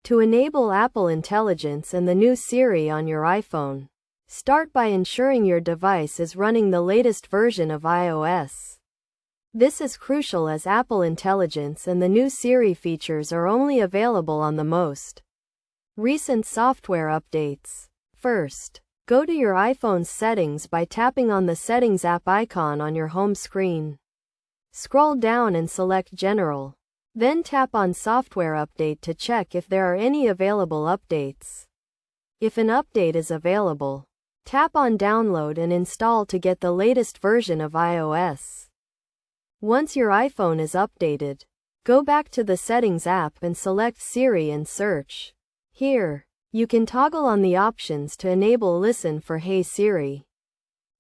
To enable Apple Intelligence and the new Siri on your iPhone, start by ensuring your device is running the latest version of iOS. This is crucial as Apple Intelligence and the new Siri features are only available on the most recent software updates. First, go to your iPhone's settings by tapping on the Settings app icon on your home screen. Scroll down and select General. Then tap on Software Update to check if there are any available updates. If an update is available, tap on Download and Install to get the latest version of iOS. Once your iPhone is updated, go back to the Settings app and select Siri and search. Here, you can toggle on the options to enable Listen for Hey Siri,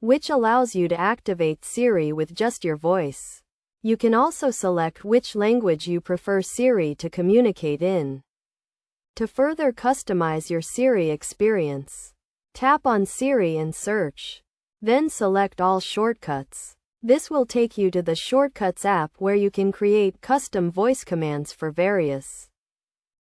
which allows you to activate Siri with just your voice. You can also select which language you prefer Siri to communicate in. To further customize your Siri experience, tap on Siri and search. Then select All Shortcuts. This will take you to the Shortcuts app where you can create custom voice commands for various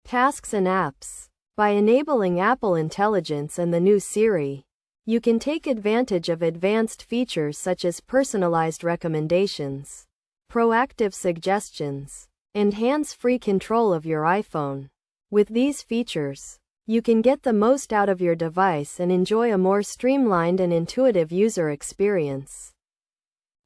tasks and apps. By enabling Apple Intelligence and the new Siri, you can take advantage of advanced features such as personalized recommendations, proactive suggestions, and hands-free control of your iPhone. With these features, you can get the most out of your device and enjoy a more streamlined and intuitive user experience.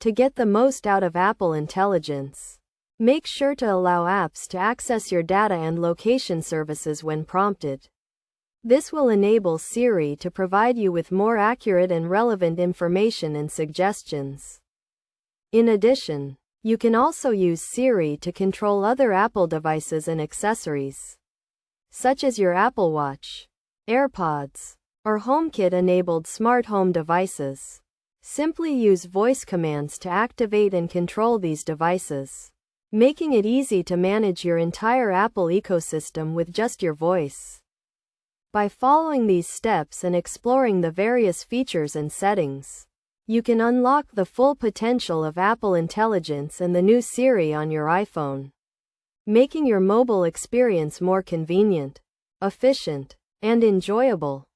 To get the most out of Apple Intelligence, make sure to allow apps to access your data and location services when prompted. This will enable Siri to provide you with more accurate and relevant information and suggestions. In addition, you can also use Siri to control other Apple devices and accessories, such as your Apple Watch, AirPods, or HomeKit-enabled smart home devices. Simply use voice commands to activate and control these devices, making it easy to manage your entire Apple ecosystem with just your voice. By following these steps and exploring the various features and settings, you can unlock the full potential of Apple Intelligence and the new Siri on your iPhone, making your mobile experience more convenient, efficient, and enjoyable.